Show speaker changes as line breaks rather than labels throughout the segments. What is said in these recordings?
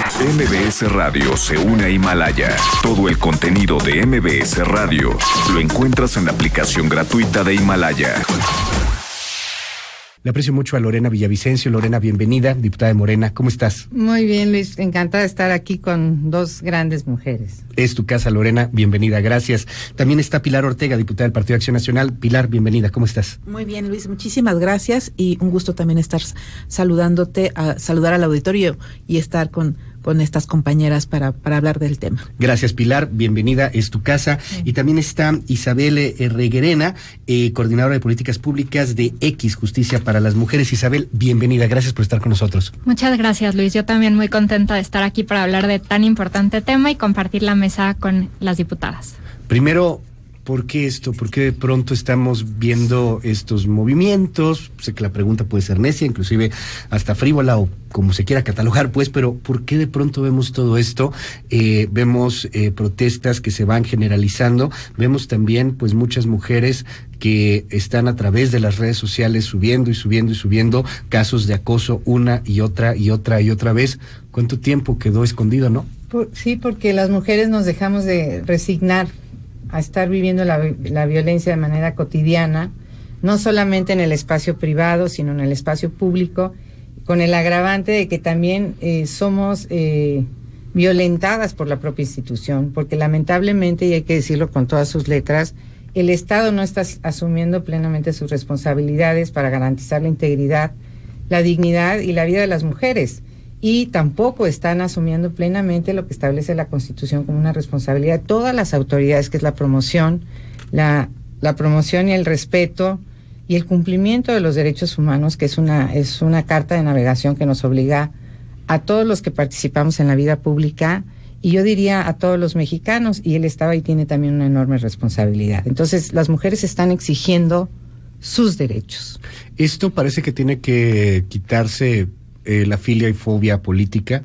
MBS Radio se une a Himalaya. Todo el contenido de MBS Radio lo encuentras en la aplicación gratuita de Himalaya.
Le aprecio mucho a Lorena Villavicencio. Lorena, bienvenida, diputada de Morena. ¿Cómo estás?
Muy bien, Luis. Encantada de estar aquí con dos grandes mujeres.
Es tu casa, Lorena. Bienvenida, gracias. También está Pilar Ortega, diputada del Partido de Acción Nacional. Pilar, bienvenida. ¿Cómo estás?
Muy bien, Luis. Muchísimas gracias y un gusto también estar saludándote, saludar al auditorio y estar con estas compañeras para hablar del tema.
Gracias, Pilar, bienvenida, es tu casa. Sí. Y también está Isabel Reguerena, coordinadora de políticas públicas de X, Justicia para las Mujeres. Isabel, bienvenida, gracias por estar con nosotros.
Muchas gracias, Luis, yo también muy contenta de estar aquí para hablar de tan importante tema y compartir la mesa con las diputadas.
Primero, ¿por qué esto? ¿Por qué de pronto estamos viendo estos movimientos? Sé que la pregunta puede ser necia, inclusive hasta frívola o como se quiera catalogar, pues, pero ¿por qué de pronto vemos todo esto? Vemos protestas que se van generalizando, vemos también, pues, muchas mujeres que están a través de las redes sociales subiendo casos de acoso una y otra vez. ¿Cuánto tiempo quedó escondido, no?
Sí, porque las mujeres nos dejamos de resignar a estar viviendo la violencia de manera cotidiana, no solamente en el espacio privado, sino en el espacio público, con el agravante de que también somos violentadas por la propia institución, porque lamentablemente, y hay que decirlo con todas sus letras, el Estado no está asumiendo plenamente sus responsabilidades para garantizar la integridad, la dignidad y la vida de las mujeres. Y tampoco están asumiendo plenamente lo que establece la Constitución como una responsabilidad de todas las autoridades, que es la promoción, la promoción y el respeto y el cumplimiento de los derechos humanos, que es una carta de navegación que nos obliga a todos los que participamos en la vida pública, y yo diría a todos los mexicanos, y el Estado ahí tiene también una enorme responsabilidad. Entonces, las mujeres están exigiendo sus derechos.
Esto parece que tiene que quitarse la filia y fobia política.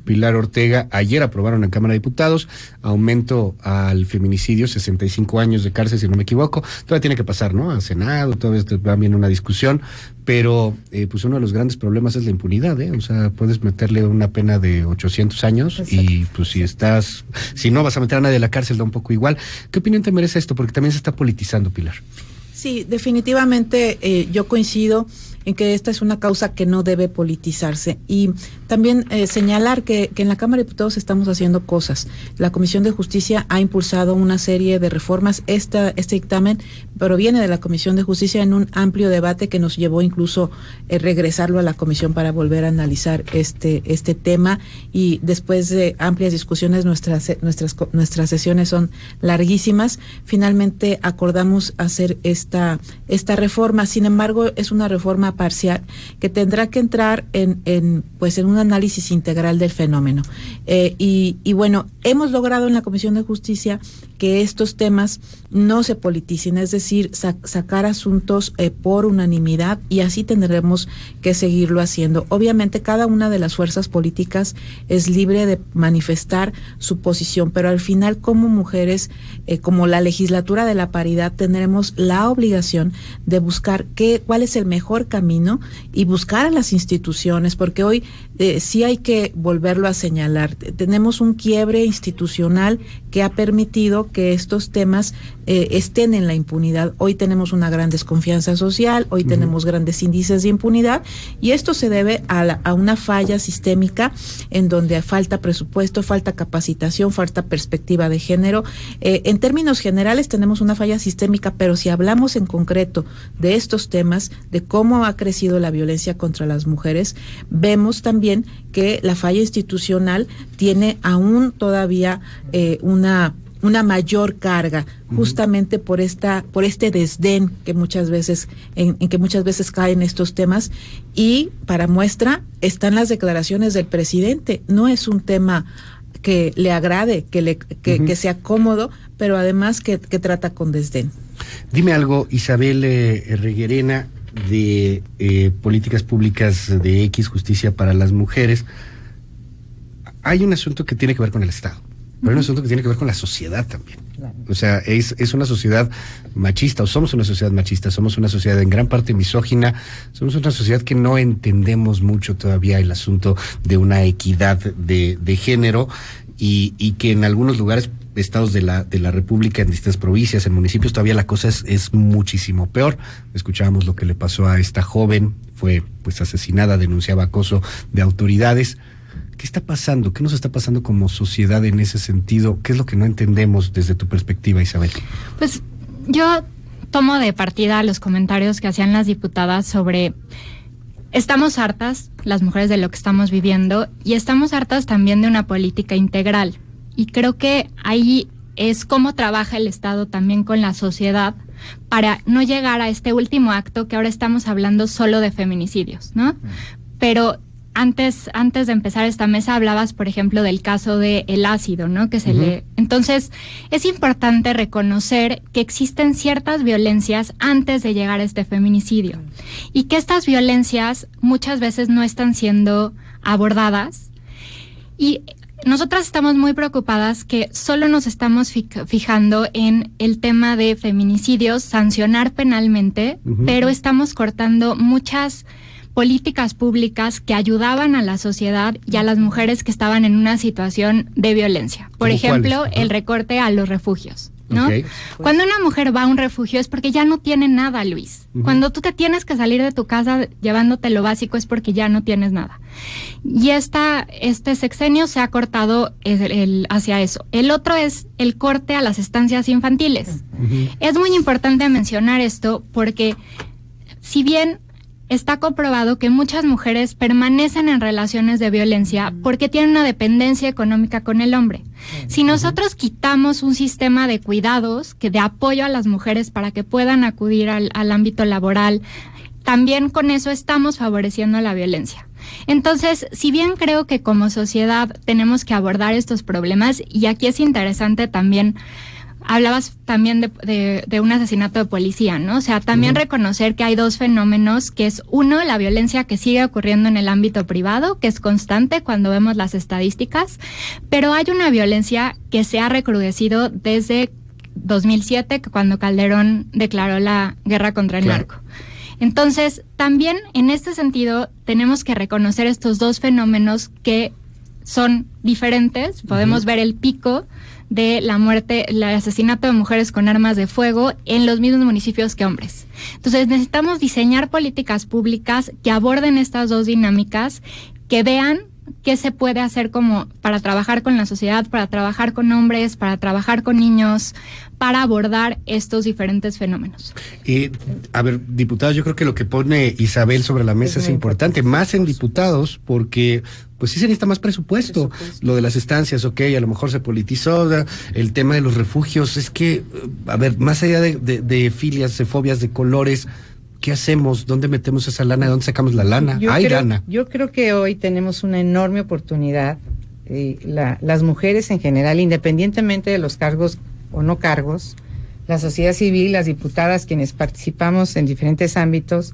Pilar Ortega, ayer aprobaron en Cámara de Diputados aumento al feminicidio, 65 años de cárcel, si no me equivoco. Todavía tiene que pasar, ¿no?, al Senado, todavía va bien una discusión, pero pues uno de los grandes problemas es la impunidad, ¿eh? O sea, puedes meterle una pena de 800 años. Exacto. Y pues si no vas a meter a nadie a la cárcel, da un poco igual. ¿Qué opinión te merece esto? Porque también se está politizando, Pilar.
Sí, definitivamente yo coincido en que esta es una causa que no debe politizarse, y también señalar que en la Cámara de Diputados estamos haciendo cosas. La Comisión de Justicia ha impulsado una serie de reformas. Este dictamen proviene de la Comisión de Justicia en un amplio debate que nos llevó incluso regresarlo a la Comisión para volver a analizar este tema, y después de amplias discusiones, nuestras sesiones son larguísimas. Finalmente acordamos hacer esta reforma. Sin embargo, es una reforma parcial que tendrá que entrar en un análisis integral del fenómeno. Y bueno, hemos logrado en la Comisión de Justicia que estos temas no se politicen, es decir, sacar asuntos por unanimidad, y así tendremos que seguirlo haciendo. Obviamente cada una de las fuerzas políticas es libre de manifestar su posición, pero al final, como mujeres, como la legislatura de la paridad, tendremos la obligación de buscar cuál es el mejor camino y buscar a las instituciones, porque hoy sí hay que volverlo a señalar. Tenemos un quiebre institucional que ha permitido que estos temas estén en la impunidad. Hoy tenemos una gran desconfianza social, hoy tenemos grandes índices de impunidad, y esto se debe a una falla sistémica en donde falta presupuesto, falta capacitación, falta perspectiva de género. En términos generales tenemos una falla sistémica, pero si hablamos en concreto de estos temas, de cómo ha crecido la violencia contra las mujeres, vemos también que la falla institucional tiene aún todavía una mayor carga, justamente por este desdén que muchas veces en que muchas veces caen estos temas. Y para muestra están las declaraciones del presidente. No es un tema que le agrade, que sea cómodo, pero además que trata con desdén.
Dime algo, Isabel Reguerena, de políticas públicas de X, Justicia para las Mujeres. Hay un asunto que tiene que ver con el Estado. pero hay un asunto que tiene que ver con la sociedad también.
Claro.
O sea, es una sociedad machista, o somos una sociedad machista, somos una sociedad en gran parte misógina, somos una sociedad que no entendemos mucho todavía el asunto de una equidad de género, y que en algunos lugares, estados de la República, en distintas provincias, en municipios, todavía la cosa es muchísimo peor. Escuchábamos lo que le pasó a esta joven, fue pues asesinada, denunciaba acoso de autoridades. ¿Qué está pasando? ¿Qué nos está pasando como sociedad en ese sentido? ¿Qué es lo que no entendemos desde tu perspectiva, Isabel?
Pues yo tomo de partida los comentarios que hacían las diputadas sobre estamos hartas, las mujeres, de lo que estamos viviendo, y estamos hartas también de una política integral. Y creo que ahí es cómo trabaja el Estado también con la sociedad para no llegar a este último acto que ahora estamos hablando solo de feminicidios, ¿no? Pero antes de empezar esta mesa hablabas, por ejemplo, del caso del ácido, ¿no? Que se le... Entonces, es importante reconocer que existen ciertas violencias antes de llegar a este feminicidio y que estas violencias muchas veces no están siendo abordadas, y nosotras estamos muy preocupadas que solo nos estamos fijando en el tema de feminicidios, sancionar penalmente, pero estamos cortando muchas políticas públicas que ayudaban a la sociedad y a las mujeres que estaban en una situación de violencia. Por ejemplo, el recorte a los refugios, ¿no? Okay. Cuando una mujer va a un refugio es porque ya no tiene nada, Luis. Cuando tú te tienes que salir de tu casa llevándote lo básico es porque ya no tienes nada. Y este sexenio se ha cortado hacia eso. El otro es el corte a las estancias infantiles. Es muy importante mencionar esto porque si bien está comprobado que muchas mujeres permanecen en relaciones de violencia porque tienen una dependencia económica con el hombre. Si nosotros quitamos un sistema de cuidados, de apoyo a las mujeres para que puedan acudir al ámbito laboral, también con eso estamos favoreciendo la violencia. Entonces, si bien creo que como sociedad tenemos que abordar estos problemas, y aquí es interesante también, hablabas también de un asesinato de policía, ¿no? O sea, también reconocer que hay dos fenómenos, que es uno, la violencia que sigue ocurriendo en el ámbito privado, que es constante cuando vemos las estadísticas, pero hay una violencia que se ha recrudecido desde 2007, cuando Calderón declaró la guerra contra el narco. Entonces, también en este sentido tenemos que reconocer estos dos fenómenos que son diferentes. Podemos ver el pico de la muerte, el asesinato de mujeres con armas de fuego en los mismos municipios que hombres. Entonces necesitamos diseñar políticas públicas que aborden estas dos dinámicas, que vean qué se puede hacer como para trabajar con la sociedad, para trabajar con hombres, para trabajar con niños, para abordar estos diferentes fenómenos.
A ver, diputados, yo creo que lo que pone Isabel sobre la mesa es importante, más en diputados, porque pues sí se necesita más presupuesto. Lo de las estancias, ok, a lo mejor se politizó, el tema de los refugios, es que, a ver, más allá de filias, de fobias, de colores, ¿qué hacemos? ¿Dónde metemos esa lana? ¿De dónde sacamos la lana? Lana.
Yo creo que hoy tenemos una enorme oportunidad, las mujeres en general, independientemente de los cargos o no cargos, la sociedad civil, las diputadas, quienes participamos en diferentes ámbitos,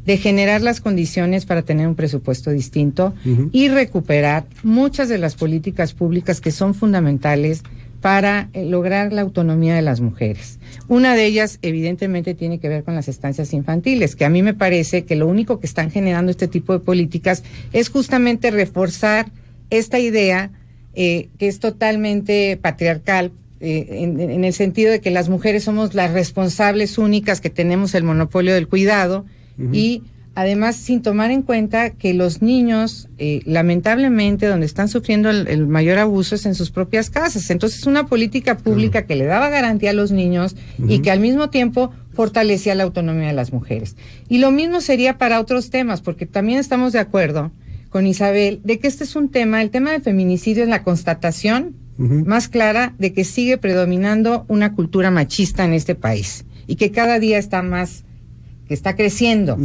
de generar las condiciones para tener un presupuesto distinto y recuperar muchas de las políticas públicas que son fundamentales para lograr la autonomía de las mujeres. Una de ellas, evidentemente, tiene que ver con las estancias infantiles, que a mí me parece que lo único que están generando este tipo de políticas es justamente reforzar esta idea que es totalmente patriarcal, en el sentido de que las mujeres somos las responsables únicas que tenemos el monopolio del cuidado, y además sin tomar en cuenta que los niños, lamentablemente, donde están sufriendo el mayor abuso es en sus propias casas. Entonces, una política pública que le daba garantía a los niños y que al mismo tiempo fortalecía la autonomía de las mujeres. Y lo mismo sería para otros temas, porque también estamos de acuerdo con Isabel de que este es un tema, el tema del feminicidio es la constatación más clara de que sigue predominando una cultura machista en este país y que cada día está creciendo.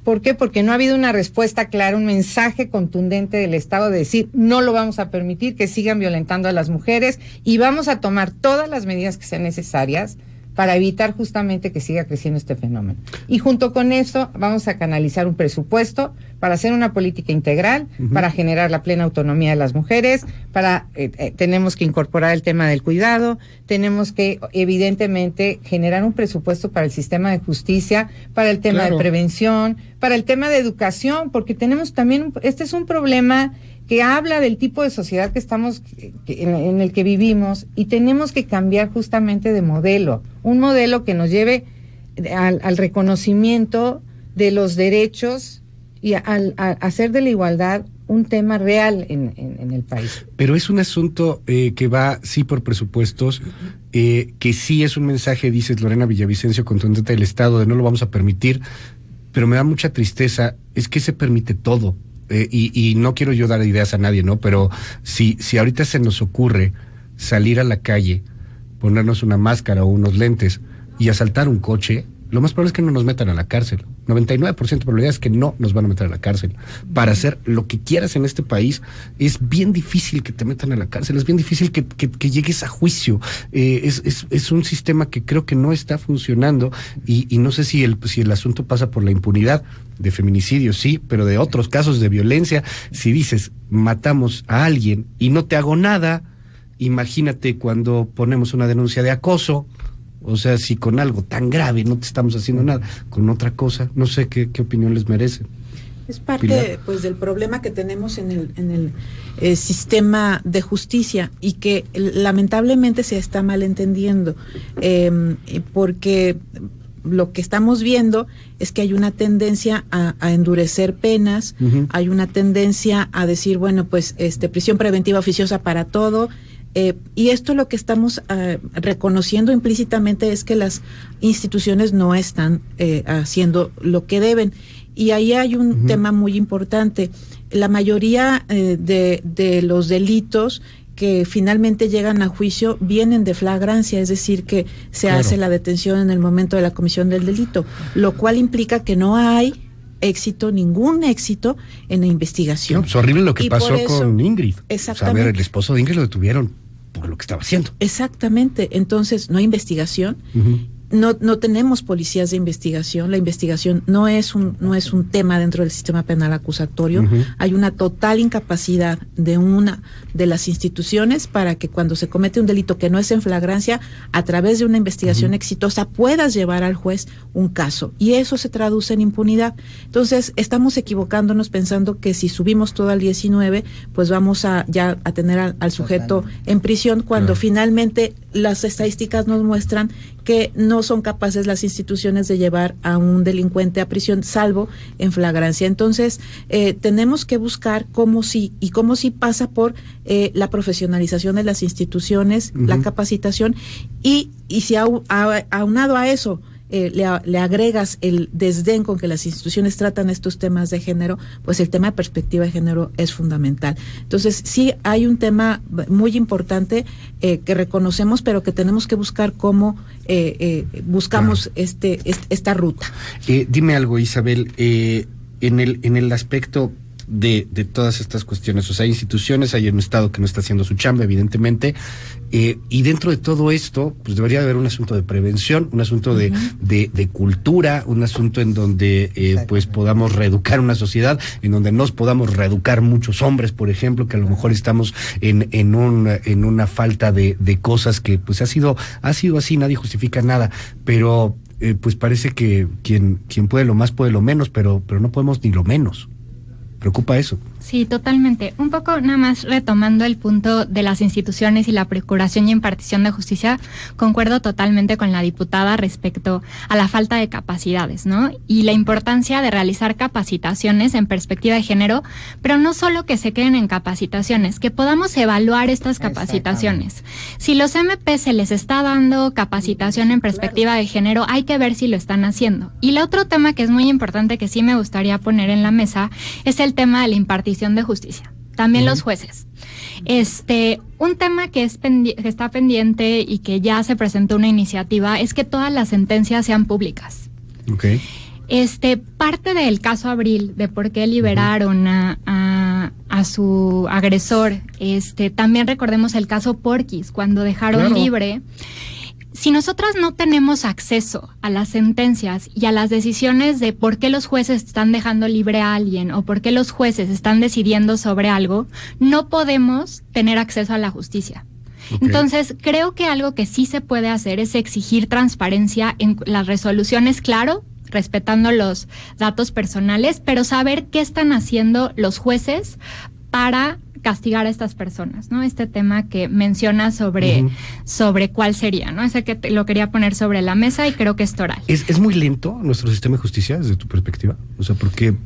¿Por qué? Porque no ha habido una respuesta clara, un mensaje contundente del Estado de decir, no lo vamos a permitir que sigan violentando a las mujeres y vamos a tomar todas las medidas que sean necesarias para evitar justamente que siga creciendo este fenómeno. Y junto con eso vamos a canalizar un presupuesto para hacer una política integral, para generar la plena autonomía de las mujeres, tenemos que incorporar el tema del cuidado, tenemos que evidentemente generar un presupuesto para el sistema de justicia, para el tema de prevención, para el tema de educación, porque tenemos también, este es un problema que habla del tipo de sociedad que estamos, en el que vivimos, y tenemos que cambiar justamente de modelo, un modelo que nos lleve al reconocimiento de los derechos y a hacer de la igualdad un tema real en el país.
Pero es un asunto que va, sí, por presupuestos, que sí es un mensaje, dices Lorena Villavicencio, contundente del Estado, de no lo vamos a permitir, pero me da mucha tristeza, es que se permite todo. Y no quiero yo dar ideas a nadie, ¿no? Pero si ahorita se nos ocurre salir a la calle, ponernos una máscara o unos lentes y asaltar un coche, lo más probable es que no nos metan a la cárcel. 99% de probabilidad es que no nos van a meter a la cárcel. Para hacer lo que quieras en este país, es bien difícil que te metan a la cárcel, es bien difícil que llegues a juicio. Es un sistema que creo que no está funcionando y no sé si el asunto pasa por la impunidad de feminicidio, sí, pero de otros casos de violencia. Si dices, matamos a alguien y no te hago nada, imagínate cuando ponemos una denuncia de acoso. O sea, si con algo tan grave no te estamos haciendo nada, con otra cosa, no sé qué opinión les merece.
Es parte, pues, del problema que tenemos en el sistema de justicia y que lamentablemente se está malentendiendo, porque lo que estamos viendo es que hay una tendencia a endurecer penas, hay una tendencia a decir, bueno, pues, prisión preventiva oficiosa para todo. Y esto lo que estamos reconociendo implícitamente es que las instituciones no están haciendo lo que deben. Y ahí hay un tema muy importante. La mayoría de los delitos que finalmente llegan a juicio vienen de flagrancia, es decir, que se hace la detención en el momento de la comisión del delito, lo cual implica que no hay ningún éxito en la investigación.
No, es horrible lo que pasó con Ingrid.
Exactamente.
O sea, a ver, el esposo de Ingrid lo detuvieron por lo que estaba haciendo.
Exactamente. Entonces, no hay investigación. No tenemos policías de investigación. La investigación no es un tema dentro del sistema penal acusatorio. Hay una total incapacidad de una de las instituciones para que cuando se comete un delito que no es en flagrancia, a través de una investigación exitosa puedas llevar al juez un caso, y eso se traduce en impunidad. Entonces, estamos equivocándonos pensando que si subimos todo al 19, pues vamos a tener al sujeto en prisión, cuando finalmente las estadísticas nos muestran que no son capaces las instituciones de llevar a un delincuente a prisión, salvo en flagrancia. Entonces, tenemos que buscar cómo sí pasa por la profesionalización de las instituciones, la capacitación, y si aunado a eso le agregas el desdén con que las instituciones tratan estos temas de género, pues el tema de perspectiva de género es fundamental. Entonces, sí hay un tema muy importante que reconocemos, pero que tenemos que buscar cómo buscamos esta ruta.
Dime algo, Isabel, en el aspecto de todas estas cuestiones, o sea, hay instituciones, hay un Estado que no está haciendo su chamba, evidentemente, y dentro de todo esto, pues debería haber un asunto de prevención, un asunto de cultura, un asunto en donde pues podamos reeducar una sociedad, en donde nos podamos reeducar muchos hombres, por ejemplo, que a lo mejor estamos en una falta de cosas que pues ha sido así, nadie justifica nada, pero pues parece que quien puede lo más puede lo menos, pero no podemos ni lo menos. ¿Preocupa eso?
Sí, totalmente. Un poco nada más retomando el punto de las instituciones y la procuración y impartición de justicia, concuerdo totalmente con la diputada respecto a la falta de capacidades, ¿no? Y la importancia de realizar capacitaciones en perspectiva de género, pero no solo que se queden en capacitaciones, que podamos evaluar estas capacitaciones. Si los MP se les está dando capacitación en perspectiva de género, hay que ver si lo están haciendo. Y el otro tema que es muy importante que sí me gustaría poner en la mesa es el tema de la impartición de justicia, también los jueces. Un tema que está pendiente y que ya se presentó una iniciativa es que todas las sentencias sean públicas.
Okay.
Parte del caso Abril, de por qué liberaron a su agresor, también recordemos el caso Porquis, cuando dejaron libre. si nosotras no tenemos acceso a las sentencias y a las decisiones de por qué los jueces están dejando libre a alguien o por qué los jueces están decidiendo sobre algo, no podemos tener acceso a la justicia. Okay. Entonces, creo que algo que sí se puede hacer es exigir transparencia en las resoluciones, claro, respetando los datos personales, pero saber qué están haciendo los jueces para castigar a estas personas, ¿no? Este tema que menciona sobre cuál sería, ¿no? Ese que lo quería poner sobre la mesa y creo que es toral.
¿Es muy lento nuestro sistema de justicia desde tu perspectiva? O sea, porque,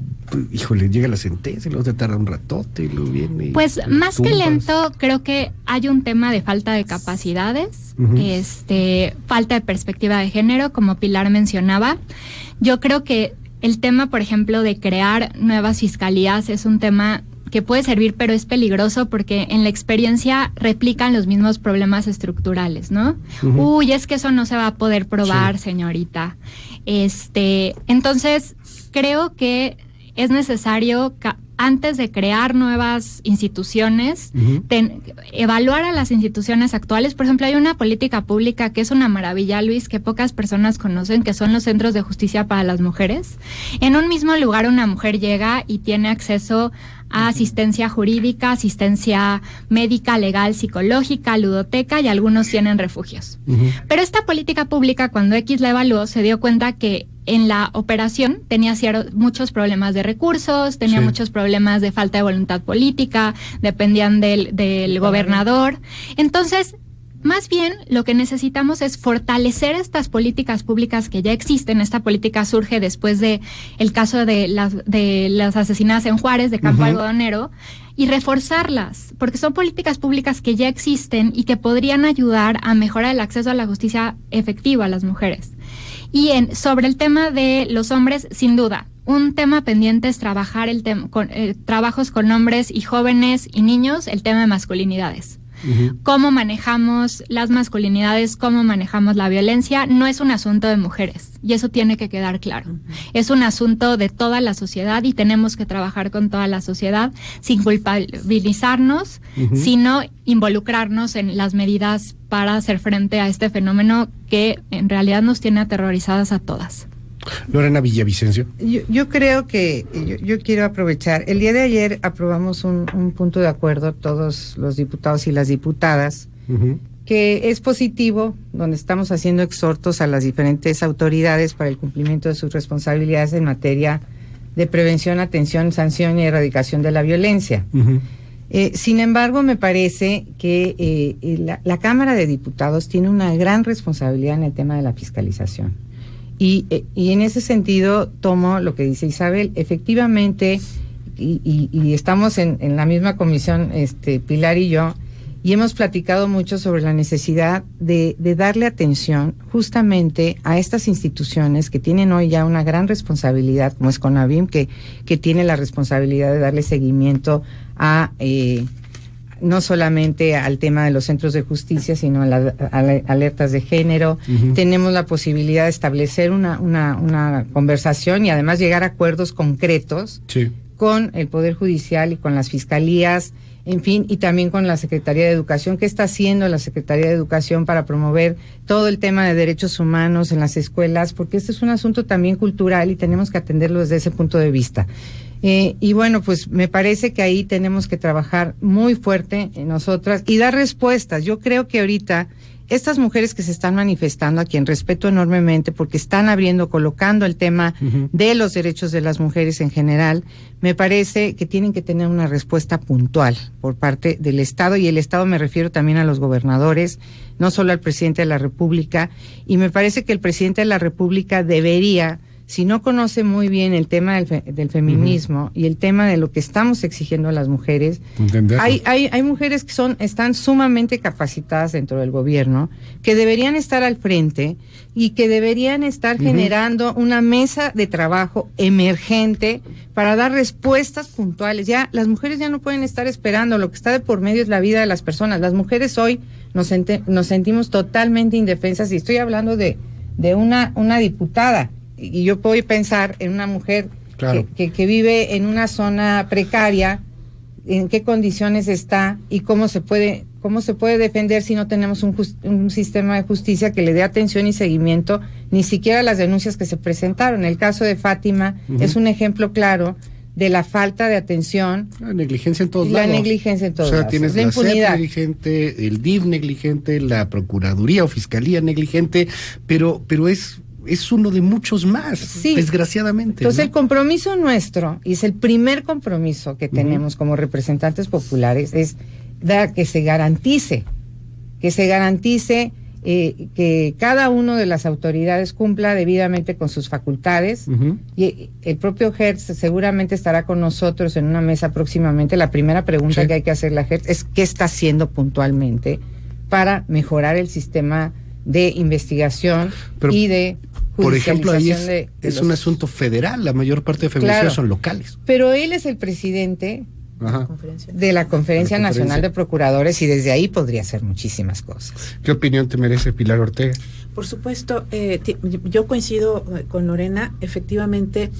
híjole, llega la sentencia y luego te tarda un ratote y luego viene...
Pues más que lento, creo que hay un tema de falta de capacidades, falta de perspectiva de género, como Pilar mencionaba. Yo creo que el tema, por ejemplo, de crear nuevas fiscalías es un tema que puede servir, pero es peligroso porque en la experiencia replican los mismos problemas estructurales, ¿no? Uy, es que eso no se va a poder probar, señorita. Entonces, creo que es necesario antes de crear nuevas instituciones, evaluar a las instituciones actuales. Por ejemplo, hay una política pública que es una maravilla, Luis, que pocas personas conocen, que son los centros de justicia para las mujeres. En un mismo lugar una mujer llega y tiene acceso a asistencia jurídica, asistencia médica, legal, psicológica, ludoteca, y algunos tienen refugios. Pero esta política pública, cuando X la evaluó, se dio cuenta que en la operación tenía muchos problemas de recursos, tenía muchos problemas de falta de voluntad política, dependían del gobernador. Entonces, más bien, lo que necesitamos es fortalecer estas políticas públicas que ya existen. Esta política surge después de el caso de las asesinadas en Juárez, de Campo Algodonero, y reforzarlas, porque son políticas públicas que ya existen y que podrían ayudar a mejorar el acceso a la justicia efectiva a las mujeres. Y sobre el tema de los hombres, sin duda, un tema pendiente es trabajar trabajos con hombres y jóvenes y niños, el tema de masculinidades. Cómo manejamos las masculinidades, cómo manejamos la violencia, no es un asunto de mujeres, y eso tiene que quedar claro. Es un asunto de toda la sociedad y tenemos que trabajar con toda la sociedad sin culpabilizarnos, sino involucrarnos en las medidas para hacer frente a este fenómeno que en realidad nos tiene aterrorizadas a todas.
Lorena Villavicencio.
Yo creo que yo quiero aprovechar. El día de ayer aprobamos un punto de acuerdo, todos los diputados y las diputadas, que es positivo, donde estamos haciendo exhortos a las diferentes autoridades para el cumplimiento de sus responsabilidades en materia de prevención, atención, sanción y erradicación de la violencia. Sin embargo, me parece que la Cámara de Diputados tiene una gran responsabilidad en el tema de la fiscalización. Y en ese sentido tomo lo que dice Isabel. Efectivamente, y estamos en la misma comisión, Pilar y yo, y hemos platicado mucho sobre la necesidad de darle atención justamente a estas instituciones que tienen hoy ya una gran responsabilidad, como es CONAVIM, que tiene la responsabilidad de darle seguimiento a no solamente al tema de los centros de justicia, sino a las alertas de género. Tenemos la posibilidad de establecer una conversación y además llegar a acuerdos concretos con el Poder Judicial y con las fiscalías, en fin, y también con la Secretaría de Educación. ¿Qué está haciendo la Secretaría de Educación para promover todo el tema de derechos humanos en las escuelas? Porque este es un asunto también cultural y tenemos que atenderlo desde ese punto de vista. Y bueno, pues me parece que ahí tenemos que trabajar muy fuerte en nosotras y dar respuestas. Yo creo que ahorita estas mujeres que se están manifestando, a quien respeto enormemente porque están colocando el tema de los derechos de las mujeres en general, me parece que tienen que tener una respuesta puntual por parte del Estado, y el Estado me refiero también a los gobernadores, no solo al presidente de la República, y me parece que el presidente de la República debería, si no conoce muy bien el tema del feminismo y el tema de lo que estamos exigiendo a las mujeres, hay mujeres que están sumamente capacitadas dentro del gobierno, que deberían estar al frente y que deberían estar generando una mesa de trabajo emergente para dar respuestas puntuales. Ya las mujeres ya no pueden estar esperando, lo que está de por medio es la vida de las personas. Las mujeres hoy nos sentimos totalmente indefensas, y estoy hablando de una diputada. Y yo puedo pensar en una mujer que vive en una zona precaria, en qué condiciones está y cómo se puede ¿Cómo se puede defender si no tenemos un sistema de justicia que le dé atención y seguimiento ni siquiera a las denuncias que se presentaron? El caso de Fátima es un ejemplo claro de la falta de atención.
La negligencia en todos lados.
La negligencia en todos lados.
O sea, tienes
la impunidad.
SEP negligente, el DIF negligente, la Procuraduría o Fiscalía negligente, pero es uno de muchos más, desgraciadamente.
Entonces,
¿no?
el compromiso nuestro, y es el primer compromiso que tenemos como representantes populares, es que se garantice que cada uno de las autoridades cumpla debidamente con sus facultades. Y el propio Hertz seguramente estará con nosotros en una mesa próximamente. La primera pregunta que hay que hacerle a Hertz es ¿qué está haciendo puntualmente para mejorar el sistema de investigación y de judicialización?
Por ejemplo, ahí es un asunto federal, la mayor parte de feminicidios son locales.
Pero él es el presidente de la Conferencia Nacional de Procuradores y desde ahí podría hacer muchísimas cosas.
¿Qué opinión te merece Pilar Ortega?
Por supuesto, yo coincido con Lorena. Efectivamente,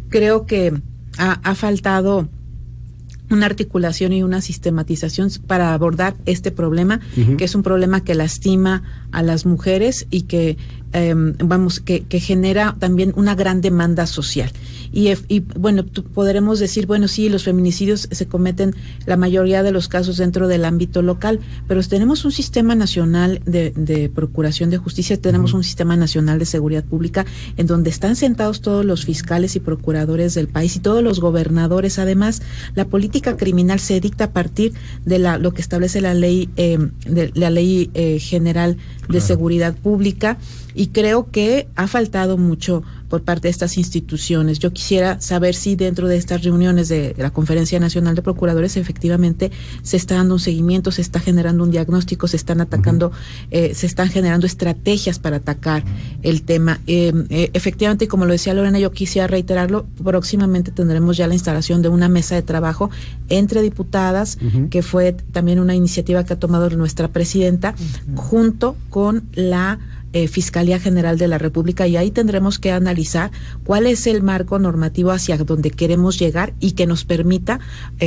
creo que ha faltado una articulación y una sistematización para abordar este problema, que es un problema que lastima a las mujeres y que que genera también una gran demanda social. Y bueno, podremos decir, bueno, sí, los feminicidios se cometen la mayoría de los casos dentro del ámbito local, pero tenemos un sistema nacional de procuración de justicia, tenemos un sistema nacional de seguridad pública en donde están sentados todos los fiscales y procuradores del país y todos los gobernadores. Además, la política criminal se dicta a partir de lo que establece la ley general de seguridad pública, y creo que ha faltado mucho por parte de estas instituciones. Yo quisiera saber si dentro de estas reuniones de la Conferencia Nacional de Procuradores efectivamente se está dando un seguimiento, se está generando un diagnóstico, se están atacando, se están generando estrategias para atacar el tema. Efectivamente, como lo decía Lorena, yo quisiera reiterarlo, próximamente tendremos ya la instalación de una mesa de trabajo entre diputadas, que fue también una iniciativa que ha tomado nuestra presidenta, junto con la Fiscalía General de la República, y ahí tendremos que analizar cuál es el marco normativo hacia donde queremos llegar y que nos permita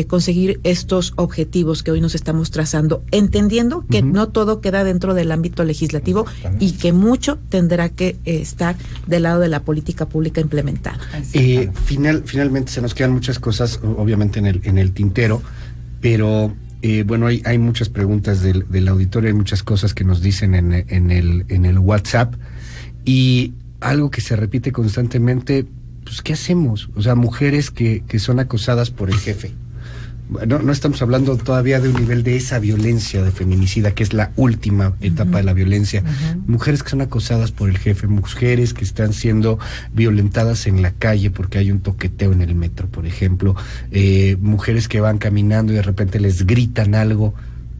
conseguir estos objetivos que hoy nos estamos trazando, entendiendo que no todo queda dentro del ámbito legislativo y que mucho tendrá que estar del lado de la política pública implementada.
Finalmente se nos quedan muchas cosas, obviamente, en el tintero, pero bueno, hay muchas preguntas del auditorio, hay muchas cosas que nos dicen en el WhatsApp, y algo que se repite constantemente, pues ¿qué hacemos? O sea, mujeres que son acosadas por el jefe. No estamos hablando todavía de un nivel de esa violencia de feminicida, que es la última etapa de la violencia. Mujeres que son acosadas por el jefe, mujeres que están siendo violentadas en la calle porque hay un toqueteo en el metro, por ejemplo, mujeres que van caminando y de repente les gritan algo.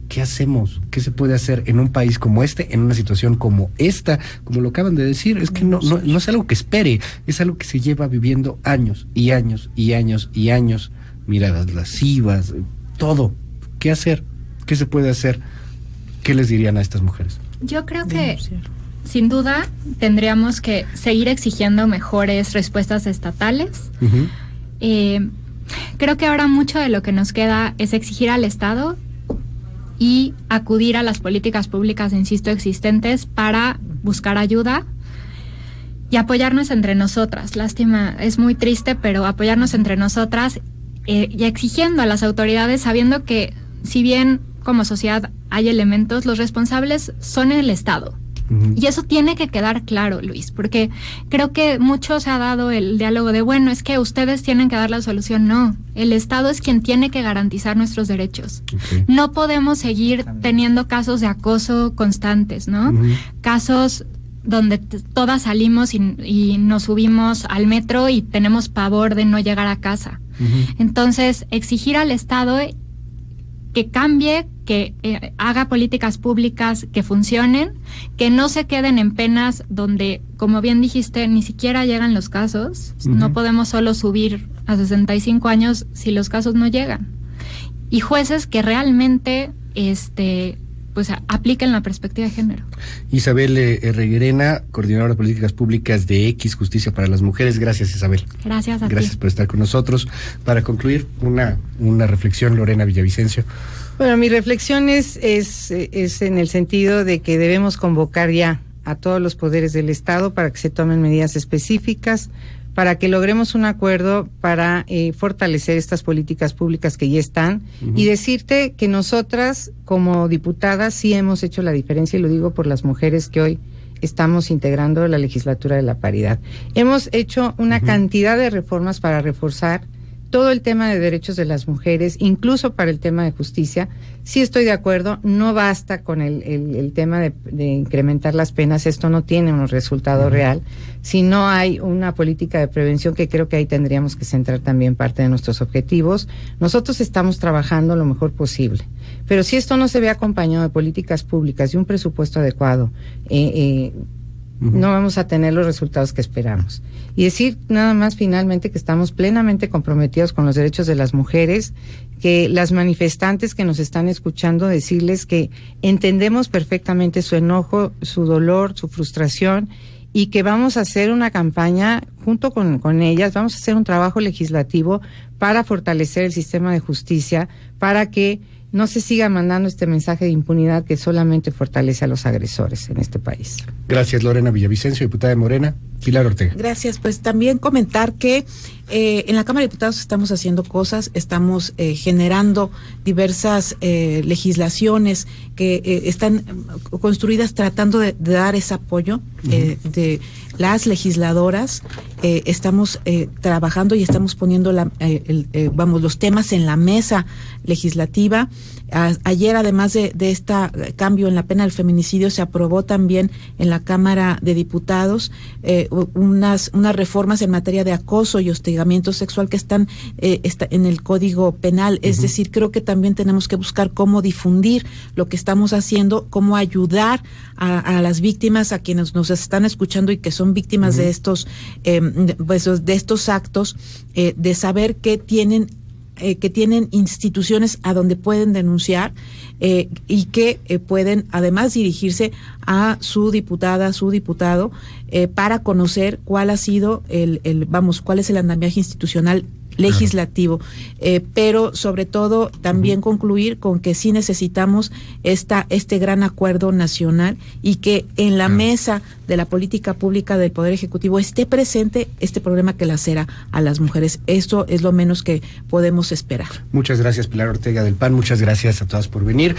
¿Qué hacemos? ¿Qué se puede hacer en un país como este, en una situación como esta? Como lo acaban de decir, es que no es algo que espere, es algo que se lleva viviendo años y años y años y años. Miradas lascivas, todo. ¿Qué hacer? ¿Qué se puede hacer? ¿Qué les dirían a estas mujeres?
Yo creo que, sin duda, tendríamos que seguir exigiendo mejores respuestas estatales. Creo que ahora mucho de lo que nos queda es exigir al Estado y acudir a las políticas públicas, insisto, existentes para buscar ayuda y apoyarnos entre nosotras. Lástima, es muy triste, pero apoyarnos entre nosotras y exigiendo a las autoridades, sabiendo que si bien como sociedad hay elementos, los responsables son el Estado. Y eso tiene que quedar claro, Luis, porque creo que mucho se ha dado el diálogo de, bueno, es que ustedes tienen que dar la solución. No, el Estado es quien tiene que garantizar nuestros derechos. No podemos seguir teniendo casos de acoso constantes, ¿no? Casos donde todas salimos y nos subimos al metro y tenemos pavor de no llegar a casa. Entonces, exigir al Estado que cambie, que haga políticas públicas que funcionen, que no se queden en penas donde, como bien dijiste, ni siquiera llegan los casos. No podemos solo subir a 65 años si los casos no llegan. Y jueces que realmente pues apliquen la perspectiva de género.
Isabel Reguerena, coordinadora de políticas públicas de X Justicia para las Mujeres. Gracias, Isabel.
Gracias a ti.
Gracias por estar con nosotros. Para concluir, una reflexión, Lorena Villavicencio.
Bueno, mi reflexión es en el sentido de que debemos convocar ya a todos los poderes del Estado para que se tomen medidas específicas, para que logremos un acuerdo para fortalecer estas políticas públicas que ya están, y decirte que nosotras como diputadas sí hemos hecho la diferencia, y lo digo por las mujeres que hoy estamos integrando la legislatura de la paridad. Hemos hecho una cantidad de reformas para reforzar todo el tema de derechos de las mujeres, incluso para el tema de justicia. Sí estoy de acuerdo, no basta con el tema de incrementar las penas, esto no tiene un resultado real, si no hay una política de prevención, que creo que ahí tendríamos que centrar también parte de nuestros objetivos. Nosotros estamos trabajando lo mejor posible, pero si esto no se ve acompañado de políticas públicas y un presupuesto adecuado, no vamos a tener los resultados que esperamos. Y decir nada más finalmente que estamos plenamente comprometidos con los derechos de las mujeres, que las manifestantes que nos están escuchando, decirles que entendemos perfectamente su enojo, su dolor, su frustración, y que vamos a hacer una campaña junto con ellas, vamos a hacer un trabajo legislativo para fortalecer el sistema de justicia, para que no se siga mandando este mensaje de impunidad que solamente fortalece a los agresores en este país.
Gracias, Lorena Villavicencio, diputada de Morena. Pilar Ortega.
Gracias. Pues también comentar que en la Cámara de Diputados estamos haciendo cosas, estamos generando diversas legislaciones que están construidas tratando de dar ese apoyo de las legisladoras. Estamos trabajando y estamos poniendo los temas en la mesa legislativa. Ayer, además de este cambio en la pena del feminicidio, se aprobó también en la Cámara de Diputados unas reformas en materia de acoso y hostigamiento sexual que están en el Código Penal. Es decir, creo que también tenemos que buscar cómo difundir lo que estamos haciendo, cómo ayudar a las víctimas, a quienes nos están escuchando y que son víctimas de estos actos, de saber que tienen instituciones a donde pueden denunciar y que pueden además dirigirse a su diputada, a su diputado, para conocer cuál ha sido cuál es el andamiaje institucional legislativo, pero sobre todo también concluir con que sí necesitamos este gran acuerdo nacional, y que en la mesa de la política pública del Poder Ejecutivo esté presente este problema que lacera a las mujeres. Esto es lo menos que podemos esperar.
Muchas gracias, Pilar Ortega del PAN, muchas gracias a todas por venir.